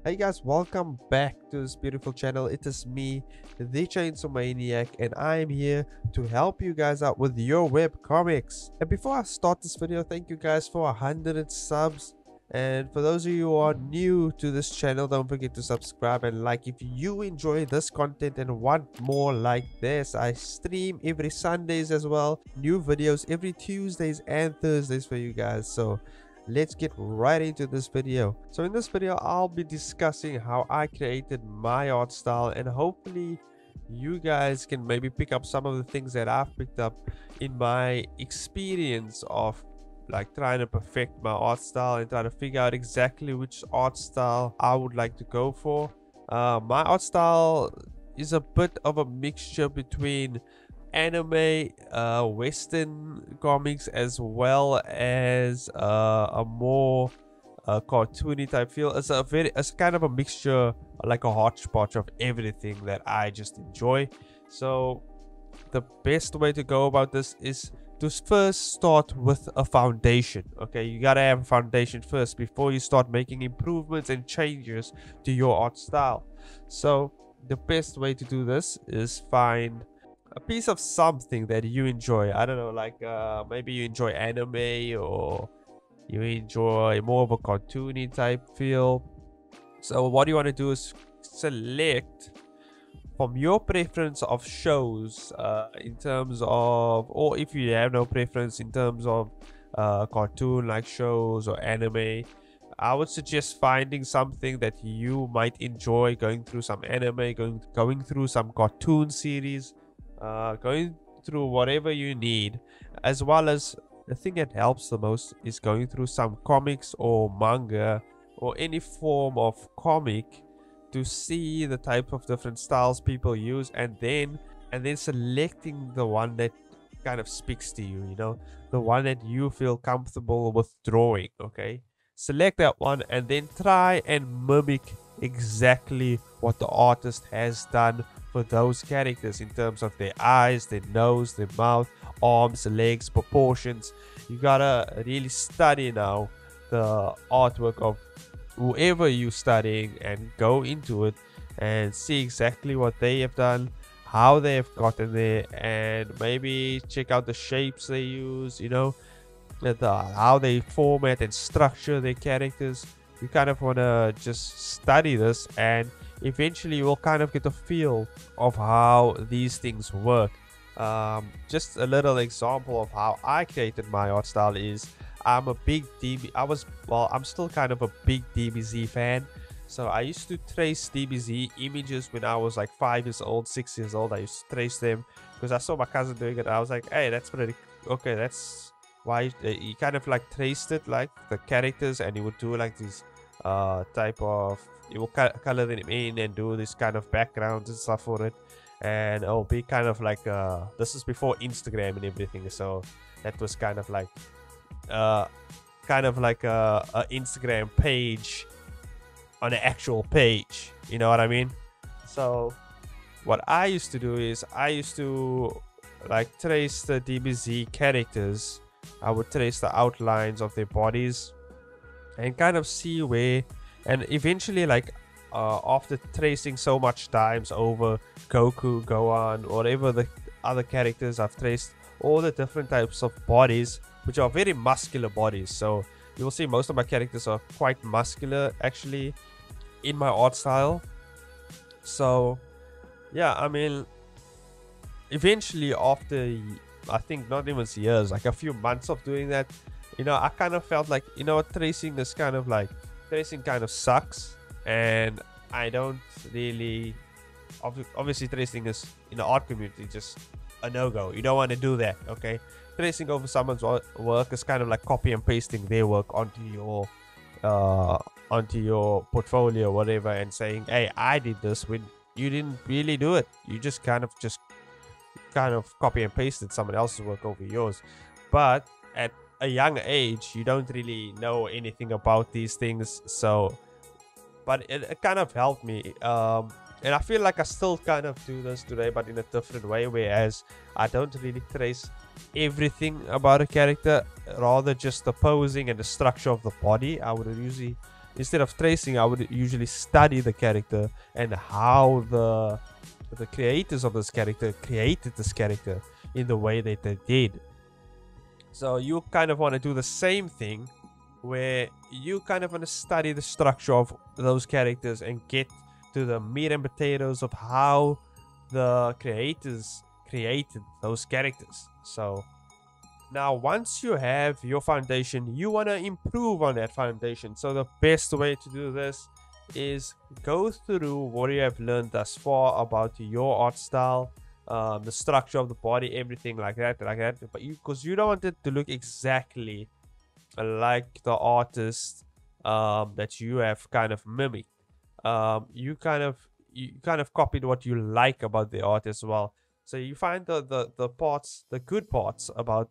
Hey guys, welcome back to this beautiful channel. It is me, the Chainsaw Maniac, and I am here to help you guys out with your web comics. And before I start this video, thank you guys for 100 subs. And for those of you who are new to this channel, don't forget to subscribe and like if you enjoy this content and want more like this. I stream every Sundays as well, new videos every Tuesdays and Thursdays for you guys. So let's get right into this video. So in this video I'll be discussing how I created my art style, and hopefully you guys can maybe pick up some of the things that I've picked up in my experience of like trying to perfect my art style and trying to figure out exactly which art style I would like to go for. My art style is a bit of a mixture between anime, western comics, as well as a more cartoony type feel. It's kind of a mixture, like a hodgepodge of everything that I just enjoy. So the best way to go about this is to first start with a foundation. Okay, you gotta have a foundation first before you start making improvements and changes to your art style. So the best way to do this is find a piece of something that you enjoy. I don't know, like maybe you enjoy anime, or you enjoy more of a cartoony type feel. So what you want to do is select from your preference of shows, in terms of, or if you have no preference in terms of cartoon like shows or anime, I would suggest finding something that you might enjoy, going through some anime, going through some cartoon series, going through whatever you need, as well as the thing that helps the most is going through some comics or manga or any form of comic to see the type of different styles people use, and then selecting the one that kind of speaks to you, the one that you feel comfortable with drawing. Okay, select that one and then try and mimic exactly what the artist has done for those characters in terms of their eyes, their nose, their mouth, arms, legs, proportions. You gotta really study now the artwork of whoever you're studying and go into it and see exactly what they have done, how they have gotten there, and maybe check out the shapes they use, how they format and structure their characters. You kind of want to just study this, and eventually you will kind of get a feel of how these things work. Just a little example of how I created my art style is I'm a big I'm still kind of a big DBZ fan. So I used to trace DBZ images when I was like 5 years old, 6 years old. I used to trace them because I saw my cousin doing it. I was like, hey, that's pretty okay. That's why he kind of like traced it, like the characters, and he would do like these type of, he will color them in and do this kind of backgrounds and stuff for it, and it'll be kind of like this is before Instagram and everything, so that was kind of like a Instagram page on an actual page, you know what I mean? So what I used to do is I used to like trace the DBZ characters. I would trace the outlines of their bodies and kind of see where, and eventually like after tracing so much times over Goku, Gohan, whatever the other characters, I've traced all the different types of bodies, which are very muscular bodies. So you'll see most of my characters are quite muscular actually in my art style. So yeah, I mean, eventually after, I think not even years, like a few months of doing that, I kind of felt like, tracing kind of sucks, and I don't really, obviously tracing is in the art community just a no-go. You don't want to do that. Okay, tracing over someone's work is kind of like copy and pasting their work onto your portfolio or whatever, and saying, hey, I did this when you didn't really do it. You just kind of copy and pasted someone else's work over yours. But at a young age, you don't really know anything about these things, so but it kind of helped me, and I feel like I still kind of do this today, but in a different way, whereas I don't really trace everything about a character, rather just the posing and the structure of the body. I would usually instead of tracing, I would usually study the character and how the creators of this character created this character in the way that they did. So you kind of want to do the same thing, where you kind of want to study the structure of those characters and get to the meat and potatoes of how the creators created those characters. So now once you have your foundation, you want to improve on that foundation. So the best way to do this is go through what you have learned thus far about your art style, the structure of the body, everything like that, but because you don't want it to look exactly like the artist that you have kind of mimicked. You kind of copied what you like about the art as well. So you find the parts, the good parts about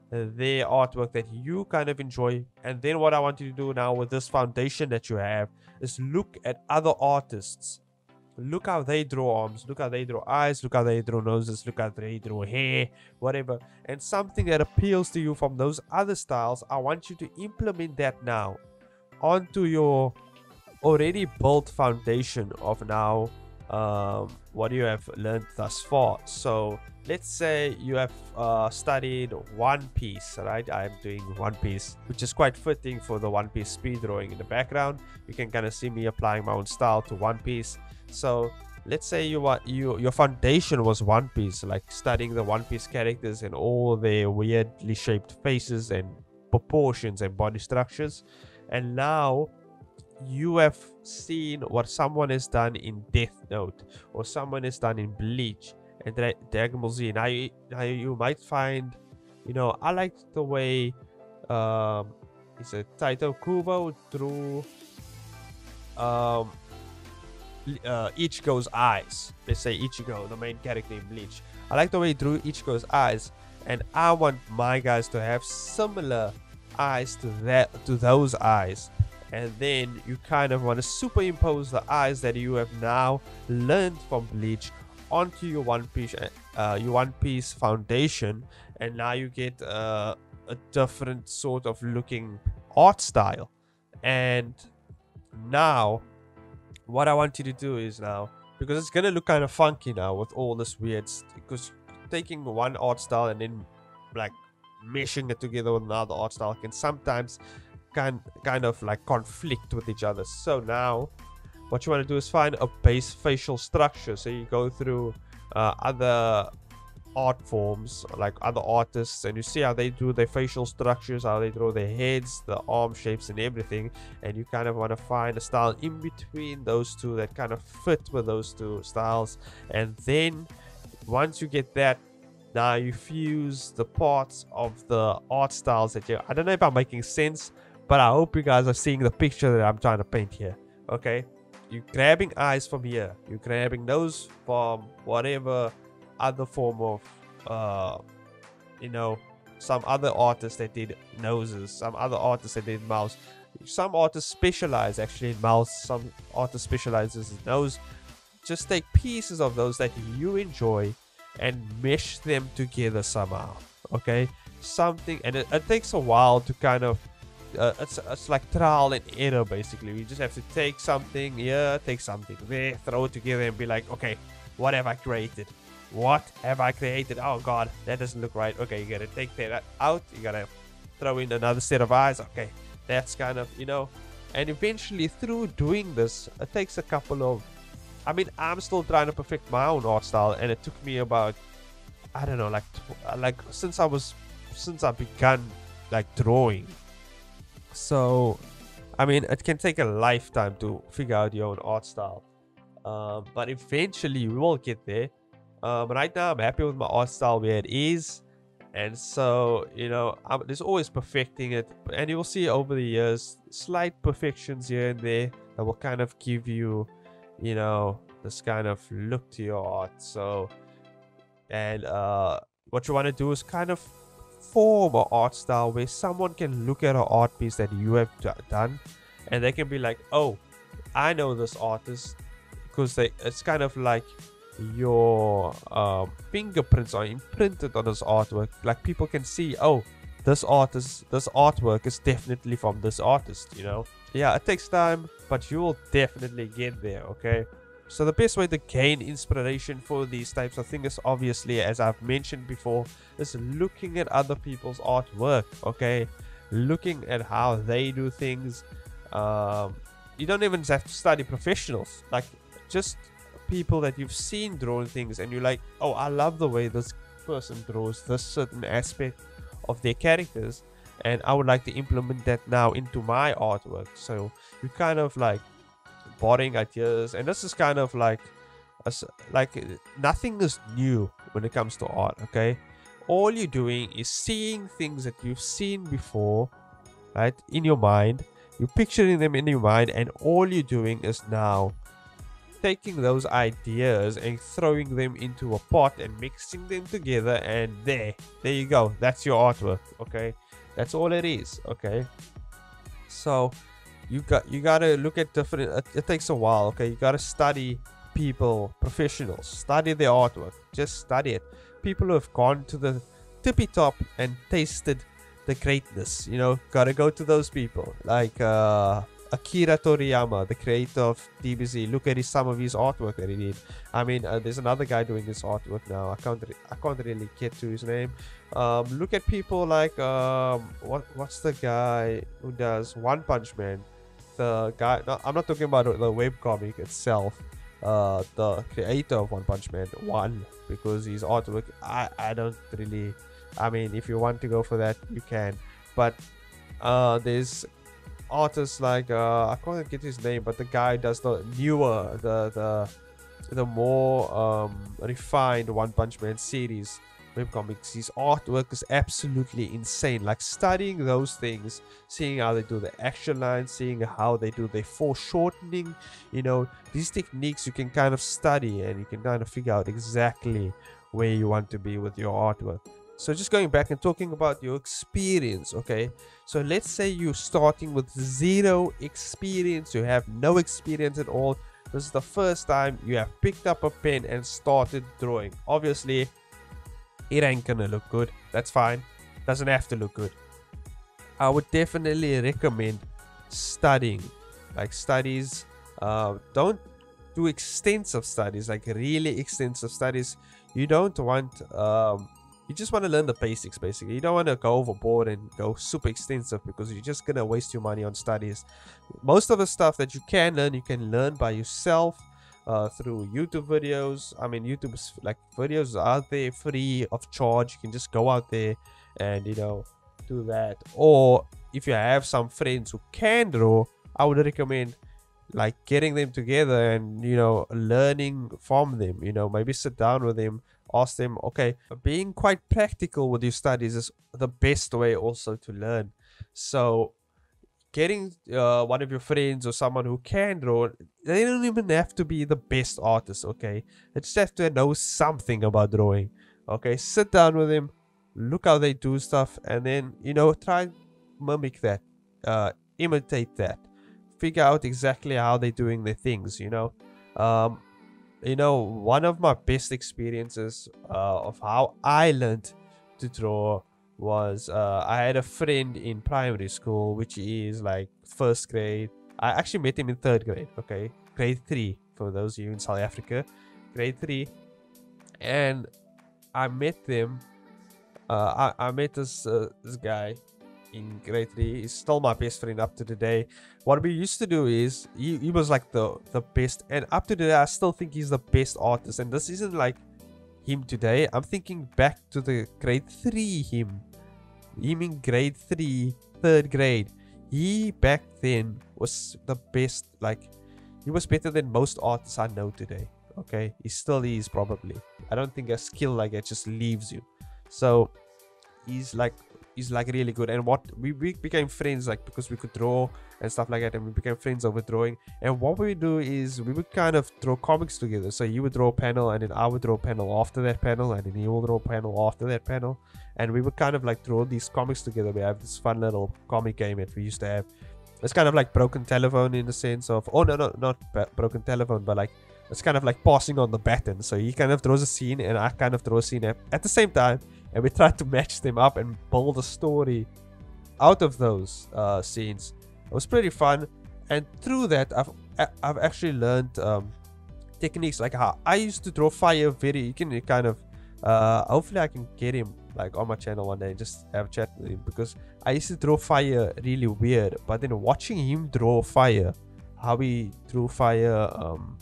their artwork that you kind of enjoy, and then what I want you to do now with this foundation that you have is look at other artists. Look how they draw arms, look how they draw eyes, look how they draw noses, look how they draw hair, whatever. And something that appeals to you from those other styles, I want you to implement that now onto your already built foundation of now what you have learned thus far. So let's say you have studied One Piece, right? I'm doing One Piece, which is quite fitting for the One Piece speed drawing in the background. You can kind of see me applying my own style to One Piece. So let's say your foundation was One Piece, like studying the One Piece characters and all their weirdly shaped faces and proportions and body structures, and now you have seen what someone has done in Death Note or someone has done in Bleach and Dragon Ball Z. Now you might find, I like the way it's a Taito Kubo drew Ichigo's eyes. Let's say Ichigo, the main character in Bleach. I like the way he drew Ichigo's eyes, and I want my guys to have similar eyes to those eyes. And then you kind of want to superimpose the eyes that you have now learned from Bleach onto your One Piece foundation, and now you get a different sort of looking art style. And now what I want you to do is, now, because it's gonna look kind of funky now with all this weird, because taking one art style and then like meshing it together with another art style can sometimes kind of like conflict with each other. So now what you want to do is find a base facial structure. So you go through other art forms, like other artists, and you see how they do their facial structures, how they draw their heads, the arm shapes and everything, and you kind of want to find a style in between those two that kind of fit with those two styles. And then once you get that, now you fuse the parts of the art styles that I don't know if I'm making sense, but I hope you guys are seeing the picture that I'm trying to paint here. Okay, you're grabbing eyes from here, you're grabbing nose from whatever other form of some other artists that did noses, some other artists that did mouths, some artists specialize actually in mouths, some artists specializes in nose. Just take pieces of those that you enjoy and mesh them together somehow. Okay, something, and it takes a while to kind of it's like trial and error basically. You just have to take something here, take something there, throw it together and be like, okay, what have I created? What have I created? Oh god, that doesn't look right. Okay, you gotta take that out, you gotta throw in another set of eyes. Okay, that's kind of, and eventually through doing this, it takes a couple of, I'm still trying to perfect my own art style, and it took me about, I don't know, like since I begun like drawing. So it can take a lifetime to figure out your own art style, but eventually we will get there. Right now I'm happy with my art style where it is, and so there's always perfecting it, and you will see over the years slight perfections here and there that will kind of give you this kind of look to your art. So, and what you want to do is kind of form an art style where someone can look at an art piece that you have done and they can be like, oh, I know this artist, because it's kind of like your fingerprints are imprinted on this artwork. Like people can see, oh, this artwork is definitely from this artist, yeah, it takes time, but you will definitely get there, okay? So the best way to gain inspiration for these types of things, obviously, as I've mentioned before, is looking at other people's artwork, okay? Looking at how they do things. You don't even have to study professionals, like just people that you've seen drawing things and you're like, oh, I love the way this person draws this certain aspect of their characters, and I would like to implement that now into my artwork. So you kind of like borrowing ideas, and this is kind of like nothing is new when it comes to art, okay? All you're doing is seeing things that you've seen before, right, in your mind. You're picturing them in your mind, and all you're doing is now taking those ideas and throwing them into a pot and mixing them together, and there you go. That's your artwork, okay? That's all it is, okay? So you gotta look at different, it takes a while, okay? You gotta study people, professionals, study their artwork, just study it. People who have gone to the tippy top and tasted the greatness, you know, gotta go to those people, like Akira Toriyama, the creator of DBZ. Look at some of his artwork that he did. I mean, there's another guy doing this artwork now. I can't really get to his name. Look at people like what's the guy who does One Punch Man? The guy. No, I'm not talking about the webcomic itself. The creator of One Punch Man, because his artwork, I don't really. I mean, if you want to go for that, you can. But there's artists like I can't get his name, but the guy does the newer, the more refined One Punch Man series webcomics. His artwork is absolutely insane. Like studying those things, seeing how they do the action lines, seeing how they do their foreshortening, you know, these techniques you can kind of study, and you can kind of figure out exactly where you want to be with your artwork. So just going back and talking about your experience, okay? So let's say you're starting with 0 experience, you have no experience at all. This is the first time you have picked up a pen and started drawing. Obviously, it ain't gonna look good. That's fine. Doesn't have to look good. I would definitely recommend studying. Like studies, don't do extensive studies, like really extensive studies. You don't want... you just want to learn the basics, basically. You don't want to go overboard and go super extensive, because you're just going to waste your money on studies. Most of the stuff that you can learn by yourself through YouTube videos. I mean, YouTube's like videos out there free of charge. You can just go out there and, you know, do that. Or if you have some friends who can draw, I would recommend like getting them together and, you know, learning from them. You know, maybe sit down with them, ask them. Okay, being quite practical with your studies is the best way also to learn. So getting one of your friends or someone who can draw, they don't even have to be the best artist, okay? They just have to know something about drawing, okay? Sit down with them, look how they do stuff, and then, you know, try mimic that, imitate that, figure out exactly how they're doing their things, you know? You know, one of my best experiences of how I learned to draw was I had a friend in primary school, which is like 1st grade. I actually met him in 3rd grade, okay? Grade 3, for those of you in South Africa. Grade 3. And I met them. I met this guy in grade 3. He's still my best friend up to today. What we used to do is he was like the best, and up to today I still think he's the best artist. And this isn't like him today. I'm thinking back to the grade 3 him in grade 3, 3rd grade. He back then was the best. Like, he was better than most artists I know today, okay? He still is, probably. I don't think a skill like that just leaves you. So he's like really good. And what we became friends, like, because we could draw and stuff like that, and we became friends over drawing. And what we do is we would kind of draw comics together. So he would draw a panel, and then I would draw a panel after that panel, and then he will draw a panel after that panel, and we would kind of like draw these comics together. We have this fun little comic game that we used to have. It's kind of like Broken Telephone in the sense of, oh no, not Broken Telephone, but like it's kind of like passing on the baton. So he kind of draws a scene and I kind of draw a scene at the same time, and we try to match them up and build a story out of those scenes. It was pretty fun. And through that, I've actually learned techniques, like how I used to draw fire. You can kind of hopefully I can get him like on my channel one day and just have a chat with him, because I used to draw fire really weird. But then watching him draw fire, how he drew fire,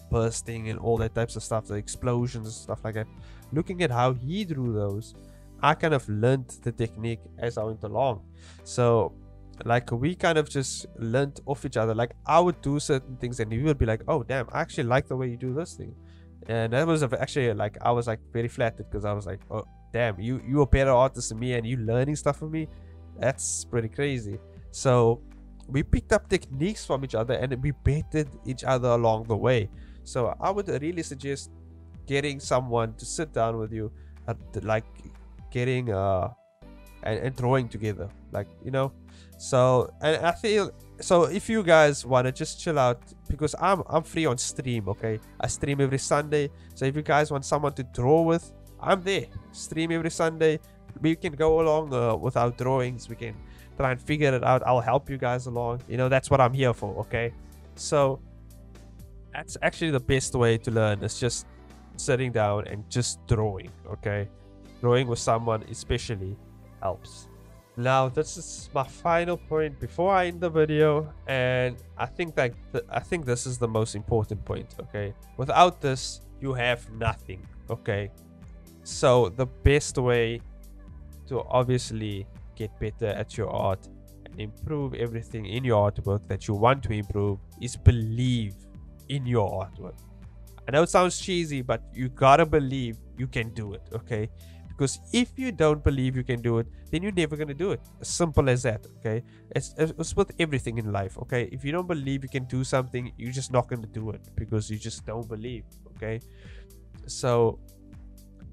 bursting and all that types of stuff, the explosions and stuff like that, looking at how he drew those, I kind of learned the technique as I went along. So like we kind of just learned off each other. Like I would do certain things and he would be like, oh damn, I actually like the way you do this thing. And that was actually like, I was like very flattered, because I was like, oh damn, you a better artist than me and you learning stuff from me. That's pretty crazy. So we picked up techniques from each other and we bettered each other along the way. So I would really suggest getting someone to sit down with you, like getting and drawing together, like, you know. So, and I feel, so if you guys want to just chill out, because I'm free on stream, okay? I stream every Sunday. So if you guys want someone to draw with, I'm there. Stream every Sunday. We can go along with our drawings. We can try and figure it out. I'll help you guys along. You know, that's what I'm here for, okay? So that's actually the best way to learn, is just sitting down and just drawing, okay? Drawing with someone especially helps. Now this is my final point before I end the video, and I think that I think this is the most important point, okay? Without this, you have nothing, okay? So the best way to obviously get better at your art and improve everything in your artwork that you want to improve is believe in your artwork. I know it sounds cheesy, but you gotta believe you can do it, okay? Because if you don't believe you can do it, then you're never going to do it. As simple as that, okay? It's with everything in life, okay? If you don't believe you can do something, you're just not going to do it, because you just don't believe, okay? So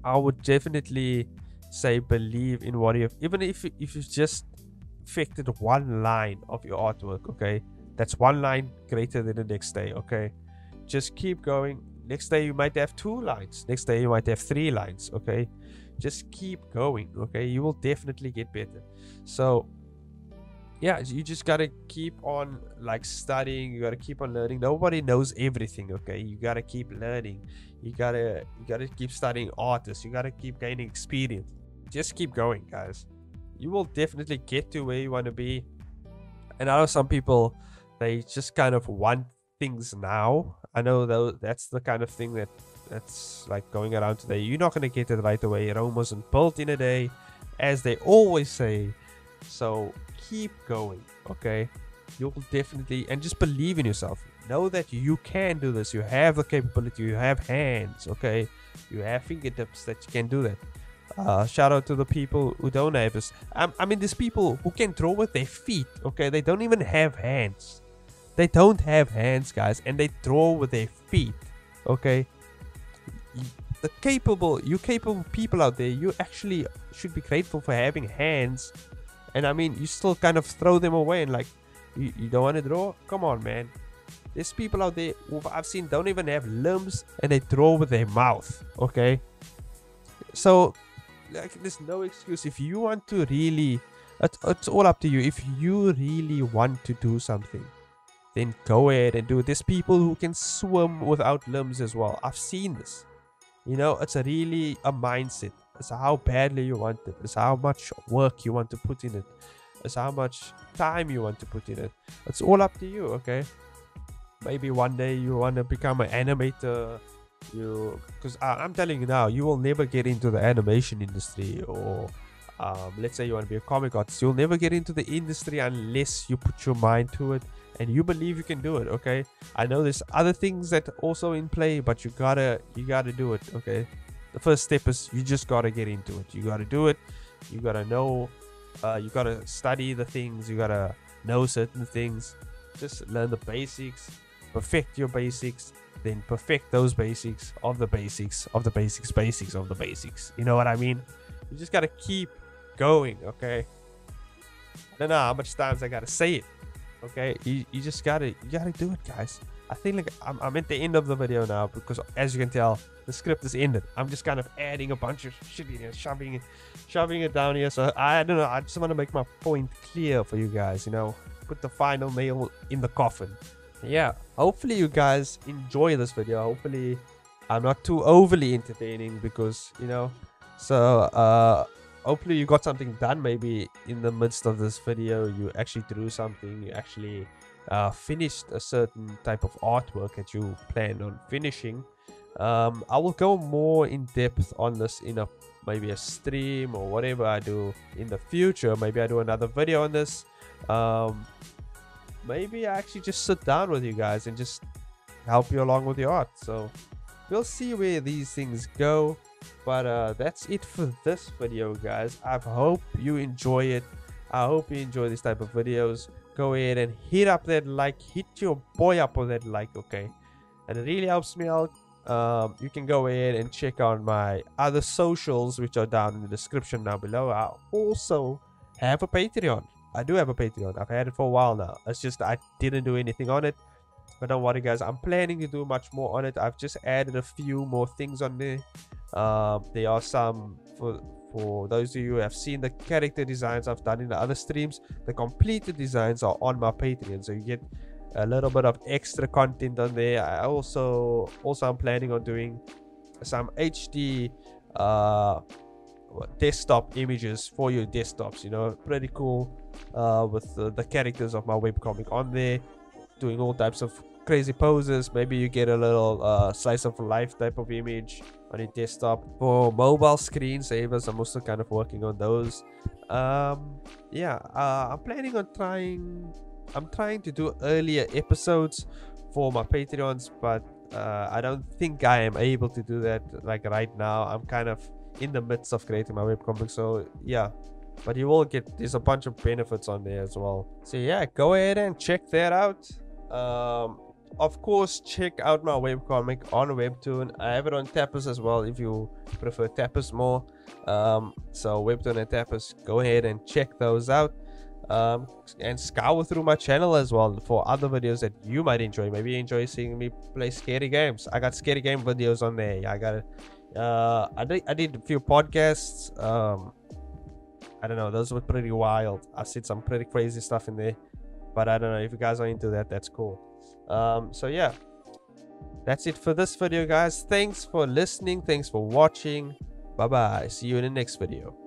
I would definitely say believe in what you have. Even if you've just affected one line of your artwork, okay? That's one line greater than the next day, okay? Just keep going. Next day you might have 2 lines. Next day you might have 3 lines, okay? Just keep going, okay? You will definitely get better. So yeah, you just gotta keep on like studying. You gotta keep on learning. Nobody knows everything, okay? You gotta keep learning. You gotta keep studying artists. You gotta keep gaining experience. Just keep going, guys. You will definitely get to where you want to be. And I know some people, they just kind of want things now. I know though, that's the kind of thing that's like going around today. You're not going to get it right away. Rome wasn't built in a day, as they always say. So keep going, okay? You'll definitely, and just believe in yourself. Know that you can do this. You have the capability. You have hands, okay? You have fingertips that you can do that. Shout out to the people who don't have this. I mean, there's people who can draw with their feet, okay? They don't even have hands. They don't have hands, guys, and they draw with their feet, okay? You capable people out there, you actually should be grateful for having hands. And I mean, you still kind of throw them away and like, you don't want to draw? Come on, man. There's people out there who I've seen don't even have limbs and they draw with their mouth, okay? So like, there's no excuse. If you want to really, it's all up to you. If you really want to do something, then go ahead and do it. There's people who can swim without limbs as well. I've seen this. You know, it's really a mindset. It's how badly you want it. It's how much work you want to put in it. It's how much time you want to put in it. It's all up to you, okay? Maybe one day you want to become an animator. Because I'm telling you now, you will never get into the animation industry, or let's say you want to be a comic artist. You'll never get into the industry unless you put your mind to it and you believe you can do it, okay? I know there's other things that also in play, but you gotta do it, okay? The first step is you just gotta get into it. You gotta do it. You gotta know. You gotta study the things. You gotta know certain things. Just learn the basics. Perfect your basics. Then perfect those basics of the basics of the basics of the basics. You know what I mean? You just gotta keep going, okay? I don't know how much times I gotta say it. Okay, you just gotta do it, guys. I think like I'm at the end of the video now, because as you can tell, the script is ended. I'm just kind of adding a bunch of shit in here, shoving it down here. So I don't know, I just want to make my point clear for you guys, you know, put the final nail in the coffin. Yeah, hopefully you guys enjoy this video. Hopefully I'm not too overly entertaining, because so hopefully you got something done. Maybe in the midst of this video you actually drew something, you actually finished a certain type of artwork that you planned on finishing. I will go more in depth on this in a maybe a stream or whatever I do in the future. Maybe I do another video on this. Maybe I actually just sit down with you guys and just help you along with your art. So we'll see where these things go. But that's it for this video, guys. I hope you enjoy it. I hope you enjoy this type of videos. Go ahead and hit up that like, hit your boy up with that like, okay? And it really helps me out. You can go ahead and check out my other socials, which are down in the description down below. I also have a Patreon. I do have a Patreon. I've had it for a while now. It's just I didn't do anything on it. But don't worry, guys. I'm planning to do much more on it. I've just added a few more things on there. There are some for those of you who have seen the character designs I've done in the other streams. The completed designs are on my Patreon, so you get a little bit of extra content on there. I also I'm planning on doing some HD desktop images for your desktops, pretty cool, with the characters of my webcomic on there, doing all types of crazy poses. Maybe you get a little slice of life type of image on your desktop. For mobile screensavers, I'm also kind of working on those. Yeah, I'm trying to do earlier episodes for my Patreons, but I don't think I am able to do that like right now. I'm kind of in the midst of creating my webcomic, so yeah. But you will get, there's a bunch of benefits on there as well. So yeah, go ahead and check that out. Of course, check out my webcomic on Webtoon. I have it on Tapas as well if you prefer Tapas more. So Webtoon and Tapas, go ahead and check those out. And scour through my channel as well for other videos that you might enjoy. Maybe you enjoy seeing me play scary games. I got scary game videos on there. Yeah, I got it. I did a few podcasts. I don't know, those were pretty wild. I said some pretty crazy stuff in there, but I don't know if you guys are into that. That's cool. So yeah, that's it for this video, guys. Thanks for listening. Thanks for watching. Bye bye. See you in the next video.